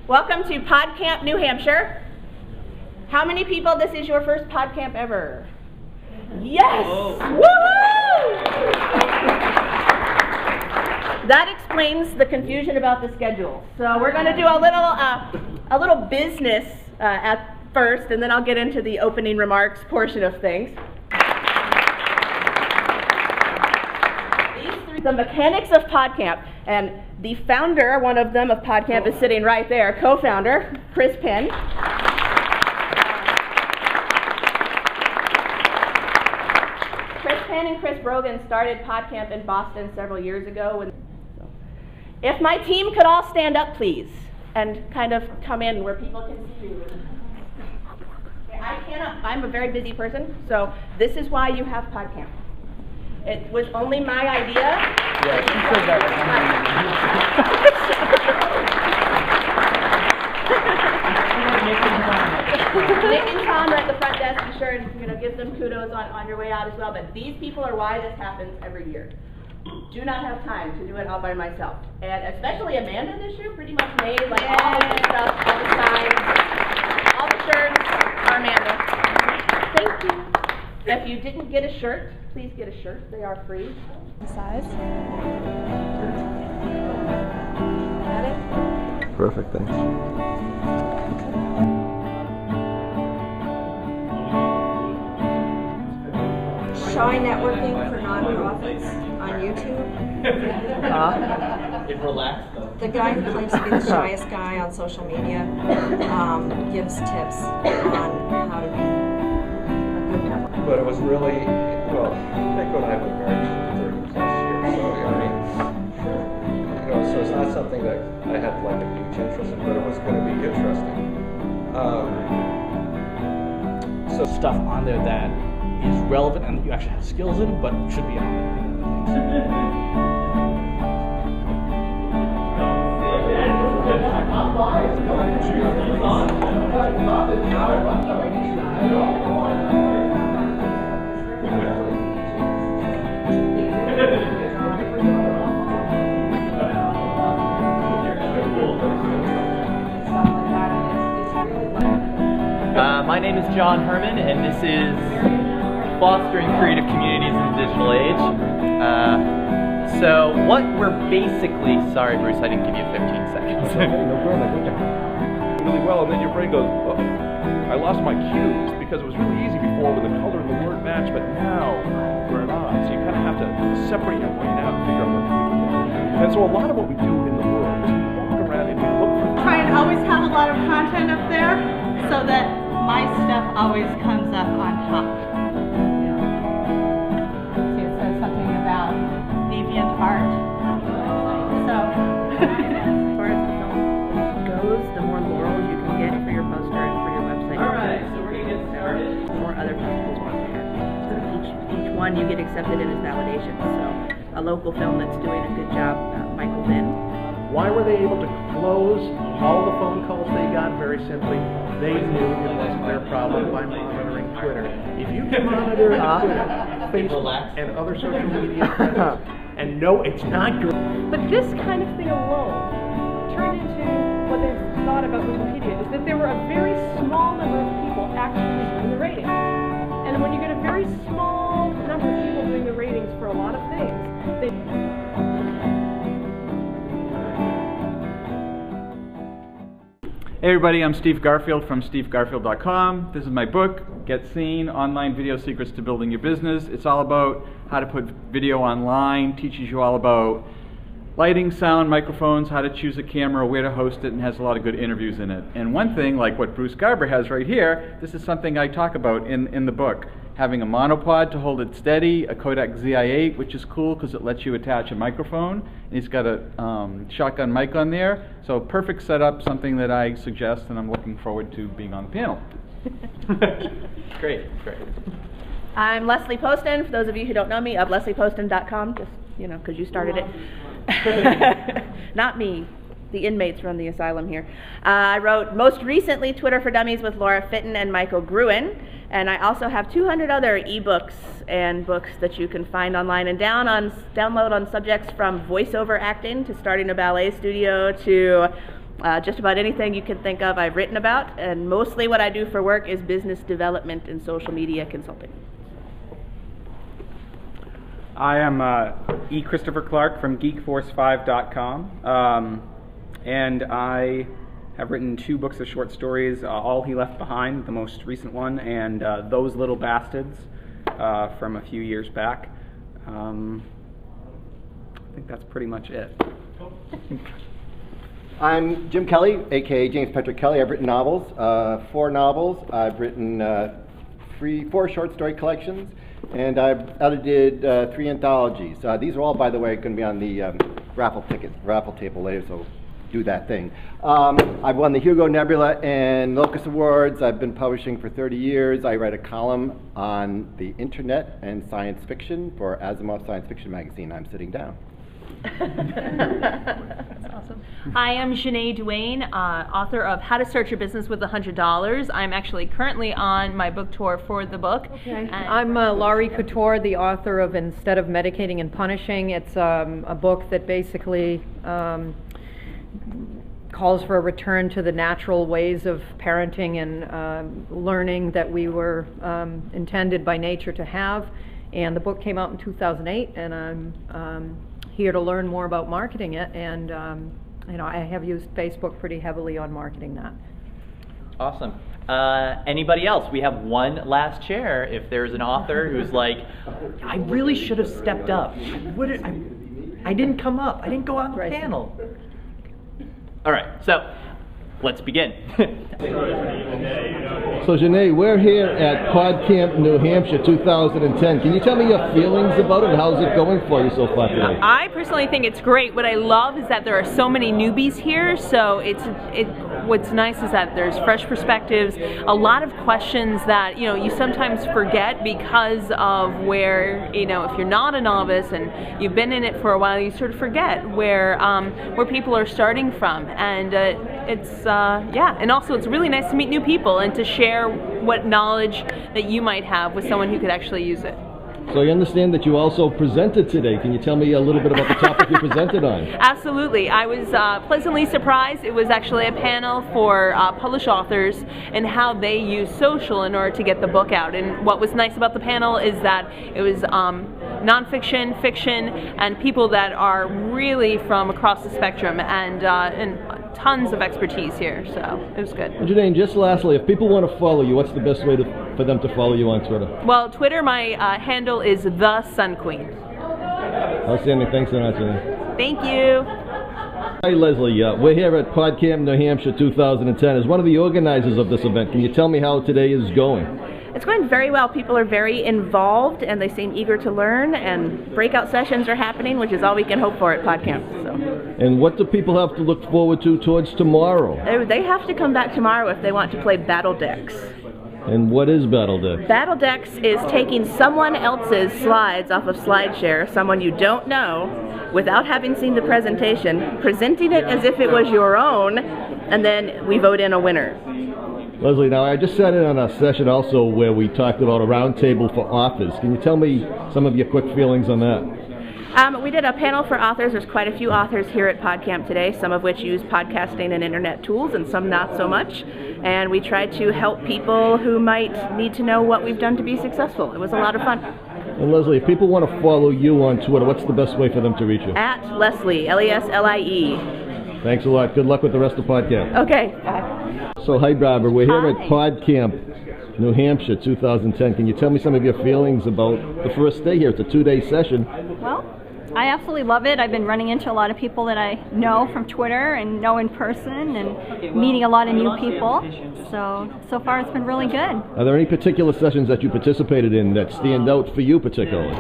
Welcome to PodCamp New Hampshire. How many people, this is your first PodCamp ever? Yes! Woohoo! That explains the confusion about the schedule. So we're going to do a little business at first, and then I'll get into the opening remarks portion of things. The mechanics of PodCamp, and the founder, one of them of PodCamp, is sitting right there, co-founder, Chris Penn. Chris Penn and Chris Brogan started PodCamp in Boston several years ago. If my team could all stand up, please, and kind of come in where people can see you. I'm a very busy person, so this is why you have PodCamp. It was only my idea. Yeah, she said that. Nick and Tom are at the front desk. Be sure and give them kudos on your way out as well. But these people are why this happens every year. Do not have time to do it all by myself. And especially Amanda this year pretty much made like all of the stuff, all the signs, all the shirts are Amanda. Thank you. If you didn't get a shirt, please get a shirt. They are free. Size. Got it? Perfect, thanks. Shy networking for nonprofits on YouTube. It relaxed though. The guy who claims to be the shyest guy on social media gives tips on how to be a good networker. But it was really, well, Nico and I have been married for 30 plus years, so so it's not something that I had like a huge interest in, but it was going to be interesting. So stuff on there that is relevant and that you actually have skills in, but should be on there. My name is John Herman, and this is Fostering Creative Communities in the Digital Age. So what we're basically, sorry Bruce, I didn't give you 15 seconds. Really well, and then your brain goes, oh, I lost my cues, because it was really easy before with the color and the word match, but now we're at odds. So you kind of have to separate your brain out and figure out what to do with it. And so a lot of what we do in the world is we walk around and we look for... Try and always have a lot of content up there so that my stuff always comes up on top. See, it says something about deviant art. So, As far as the film goes, the more laurels you can get for your poster and for your website. Alright, so we're going to get started. The more other festivals want there. So each one you get accepted in as validation. So a local film that's doing a good job, Michael's in. Why were they able to close all the phone calls they got? Very simply, they knew it wasn't their problem by monitoring Twitter. If you can monitor Twitter, Facebook, and other social media presence, and know it's not your... But this kind of thing alone turned into what they've thought about Wikipedia, is that there were a very small number of people actually doing the ratings. And when you get a very small number of people doing the ratings for a lot of things, they... Hey everybody, I'm Steve Garfield from stevegarfield.com. This is my book, Get Seen, Online Video Secrets to Building Your Business. It's all about how to put video online, teaches you all about lighting, sound, microphones, how to choose a camera, where to host it, and has a lot of good interviews in it. And one thing, like what Bruce Garber has right here, this is something I talk about in the book. Having a monopod to hold it steady, a Kodak ZI-8, which is cool because it lets you attach a microphone. And he's got a shotgun mic on there. So perfect setup, something that I suggest, and I'm looking forward to being on the panel. Great, great. I'm Leslie Poston, for those of you who don't know me, of leslieposton.com, just, because you started it. Not me. The inmates run the asylum here. I wrote most recently Twitter for Dummies with Laura Fitton and Michael Gruen, and I also have 200 other ebooks and books that you can find online and download on subjects from voiceover acting to starting a ballet studio to Just about anything you can think of I've written about, and mostly what I do for work is business development and social media consulting. I am E. Christopher Clark from geekforce5.com, and I have written 2 books of short stories, All He Left Behind, the most recent one, and Those Little Bastards from a few years back. I think that's pretty much it. I'm Jim Kelly, aka James Patrick Kelly. I've written novels, 4 novels. I've written 4 short story collections, and I've edited 3 anthologies. These are all, by the way, going to be on the raffle table later, so do that thing. I've won the Hugo, Nebula, and Locus Awards. I've been publishing for 30 years. I write a column on the internet and science fiction for Asimov Science Fiction magazine. I'm sitting down. That's awesome. Hi, I'm Sinead Duane, author of How to Start Your Business with $100. I'm actually currently on my book tour for the book. Okay. I'm Laurie Couture, the author of Instead of Medicating and Punishing. It's a book that basically calls for a return to the natural ways of parenting and learning that we were intended by nature to have. And the book came out in 2008, and I'm here to learn more about marketing it, and you know, I have used Facebook pretty heavily on marketing that. Awesome. Anybody else? We have one last chair. If there's an author who's like, I really should have stepped up. I didn't come up. I didn't go on the panel. All right, so let's begin. So Janae, we're here at PodCamp New Hampshire 2010. Can you tell me your feelings about it? How's it going for you so far today? I personally think it's great. What I love is that there are so many newbies here, so what's nice is that there's fresh perspectives, a lot of questions that you sometimes forget because of where if you're not a novice and you've been in it for a while, you sort of forget where people are starting from, and and also it's really nice to meet new people and to share what knowledge that you might have with someone who could actually use it. So I understand that you also presented today. Can you tell me a little bit about the topic you presented on? Absolutely. I was pleasantly surprised. It was actually a panel for published authors and how they use social in order to get the book out. And what was nice about the panel is that it was nonfiction, fiction, and people that are really from across the spectrum, and tons of expertise here, so it was good. And Janine, just lastly, if people want to follow you, what's the best way for them to follow you on Twitter? Well, Twitter, my handle is The Sun Queen. Outstanding. Thanks so much, Janine. Thank you. Hi, Leslie. We're here at PodCamp New Hampshire 2010. As one of the organizers of this event, can you tell me how today is going? It's going very well. People are very involved, and they seem eager to learn, and breakout sessions are happening, which is all we can hope for at PodCamp. So. And what do people have to look forward to towards tomorrow? They have to come back tomorrow if they want to play Battle Decks. And what is Battle Decks? Battle Decks is taking someone else's slides off of SlideShare, someone you don't know, without having seen the presentation, presenting it as if it was your own, and then we vote in a winner. Leslie, now I just sat in on a session also where we talked about a roundtable for authors. Can you tell me some of your quick feelings on that? We did a panel for authors. There's quite a few authors here at PodCamp today, some of which use podcasting and internet tools and some not so much. And we tried to help people who might need to know what we've done to be successful. It was a lot of fun. And Leslie, if people want to follow you on Twitter, what's the best way for them to reach you? At Leslie, Leslie. Thanks a lot. Good luck with the rest of PodCamp. Okay, bye. So, hi, Barbara. We're here at PodCamp New Hampshire 2010. Can you tell me some of your feelings about the first day here? It's a 2-day session. Well, I absolutely love it. I've been running into a lot of people that I know from Twitter and know in person, and meeting a lot of new people. So far it's been really good. Are there any particular sessions that you participated in that stand out for you particularly?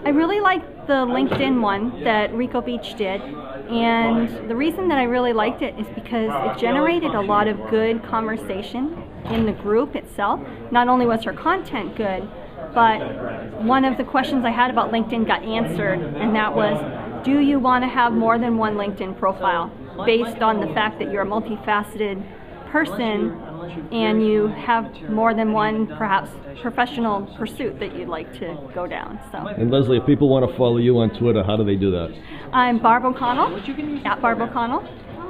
I really liked the LinkedIn one that Rico Beach did. And the reason that I really liked it is because it generated a lot of good conversation in the group itself. Not only was her content good, but one of the questions I had about LinkedIn got answered, and that was, do you want to have more than one LinkedIn profile based on the fact that you're a multifaceted person and you have more than one, perhaps, professional pursuit that you'd like to go down. So. And Leslie, if people want to follow you on Twitter, how do they do that? I'm Barb O'Connell, at Barb O'Connell.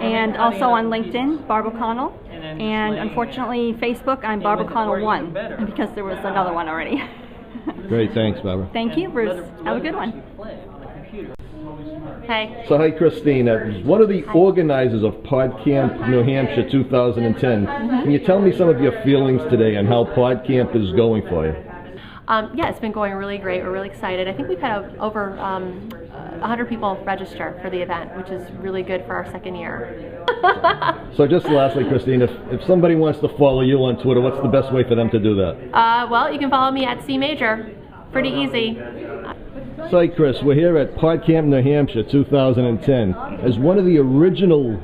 And also on LinkedIn, Barb O'Connell. And unfortunately, Facebook, I'm Barb O'Connell 1, because there was another one already. Great, thanks, Barbara. Thank you, Bruce. Have a good one. Hey. So, hi, Christine. One of the organizers of PodCamp New Hampshire 2010. Can you tell me some of your feelings today on how PodCamp is going for you? Yeah, it's been going really great. We're really excited. I think we've had over 100 people register for the event, which is really good for our second year. So just lastly, Christine, if somebody wants to follow you on Twitter, what's the best way for them to do that? Well, you can follow me at C Major. Pretty easy. So, hi, Chris, we're here at PodCamp New Hampshire 2010 as one of the original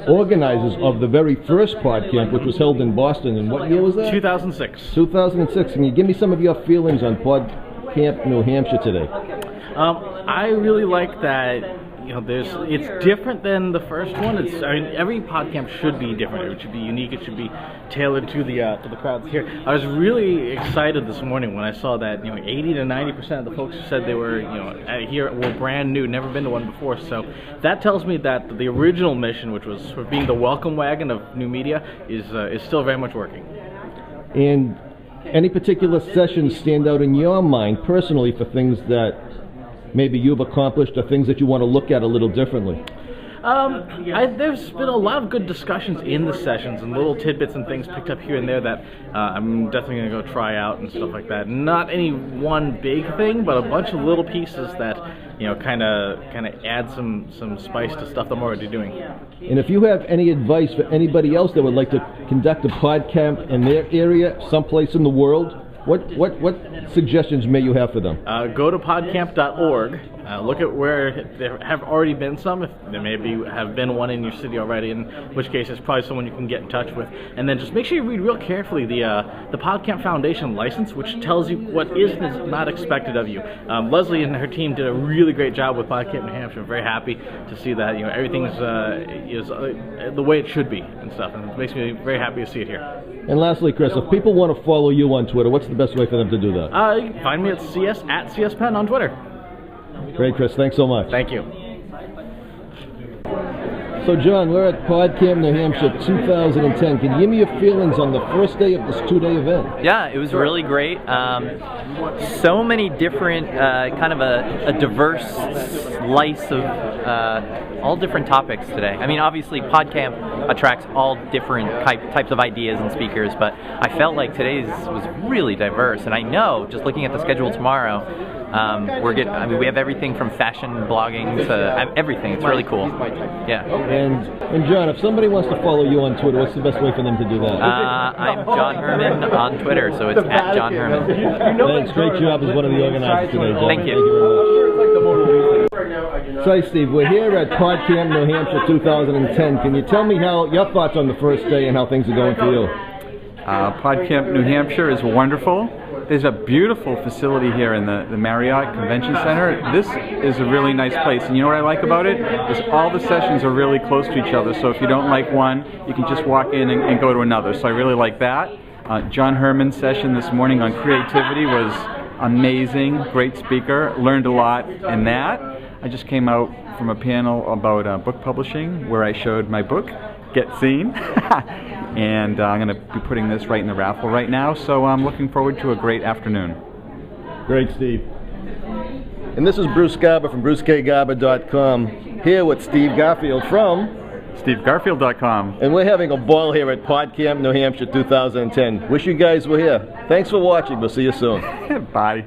organizers of the very first PodCamp, which was held in Boston. And what year was that? 2006. 2006. Can you give me some of your feelings on PodCamp New Hampshire today? I really like that. You know, it's different than the first one. I mean, every PodCamp should be different. It should be unique. It should be tailored to the crowds here. I was really excited this morning when I saw that 80 to 90% of the folks who said they were here were brand new, never been to one before. So that tells me that the original mission, which was sort of being the welcome wagon of new media, is still very much working. And any particular sessions stand out in your mind personally for things that maybe you've accomplished or things that you want to look at a little differently? There's been a lot of good discussions in the sessions and little tidbits and things picked up here and there that I'm definitely going to go try out and stuff like that. Not any one big thing, but a bunch of little pieces that kind of add some spice to stuff that I'm already doing. And if you have any advice for anybody else that would like to conduct a PodCamp in their area, someplace in the world, what suggestions may you have for them? Go to podcamp.org. Look at where there have already been some, if there maybe have been one in your city already, in which case it's probably someone you can get in touch with. And then just make sure you read real carefully the PodCamp Foundation license, which tells you what is and is not expected of you. Leslie and her team did a really great job with PodCamp New Hampshire. I'm very happy to see that everything is the way it should be and stuff, and it makes me very happy to see it here. And lastly, Chris, if people want to follow you on Twitter, what's the best way for them to do that? You can find me at CSPen on Twitter. Great, Chris. Thanks so much. Thank you. So, John, we're at PodCamp New Hampshire 2010. Can you give me your feelings on the first day of this two-day event? Yeah, it was really great. So many different, kind of a diverse slice of all different topics today. I mean, obviously, PodCamp attracts all different types of ideas and speakers, but I felt like today's was really diverse. And I know, just looking at the schedule tomorrow, we have everything from fashion blogging to everything. It's really cool. Yeah. And John, if somebody wants to follow you on Twitter, what's the best way for them to do that? I'm John Herman on Twitter, so it's at John Herman. Thanks. Great job as one of the organizers today, John. Thank you. So, Steve, we're here at PodCamp New Hampshire 2010. Can you tell me your thoughts on the first day and how things are going for you? PodCamp New Hampshire is wonderful. There's a beautiful facility here in the Marriott Convention Center. This is a really nice place, and you know what I like about it? Is all the sessions are really close to each other, so if you don't like one, you can just walk in and go to another. So I really like that. John Herman's session this morning on creativity was amazing, great speaker, learned a lot in that. I just came out from a panel about book publishing where I showed my book, Get Seen. And I'm going to be putting this right in the raffle right now, so I'm looking forward to a great afternoon. Great, Steve. And this is Bruce Garber from BruceKGarber.com, here with Steve Garfield from SteveGarfield.com. And we're having a ball here at PodCamp New Hampshire 2010. Wish you guys were here. Thanks for watching. We'll see you soon. Bye.